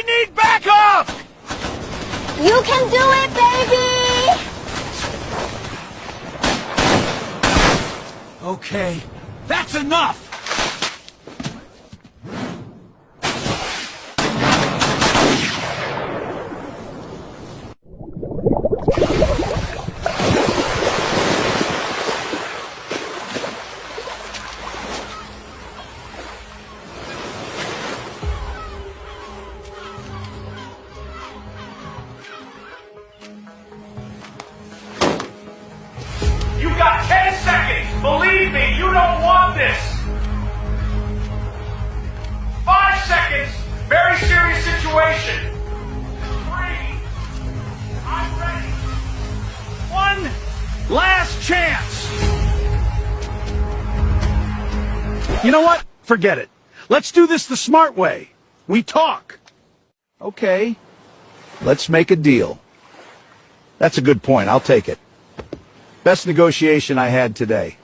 We need backup! You can do it, baby! Okay, that's enough! You got 10 seconds! Believe me, you don't want this! 5 seconds! Very serious situation! 3. I'm ready! One last chance! You know what? Forget it. Let's do this the smart way. We talk. Okay. Let's make a deal. That's a good point. I'll take it. Best negotiation I had today.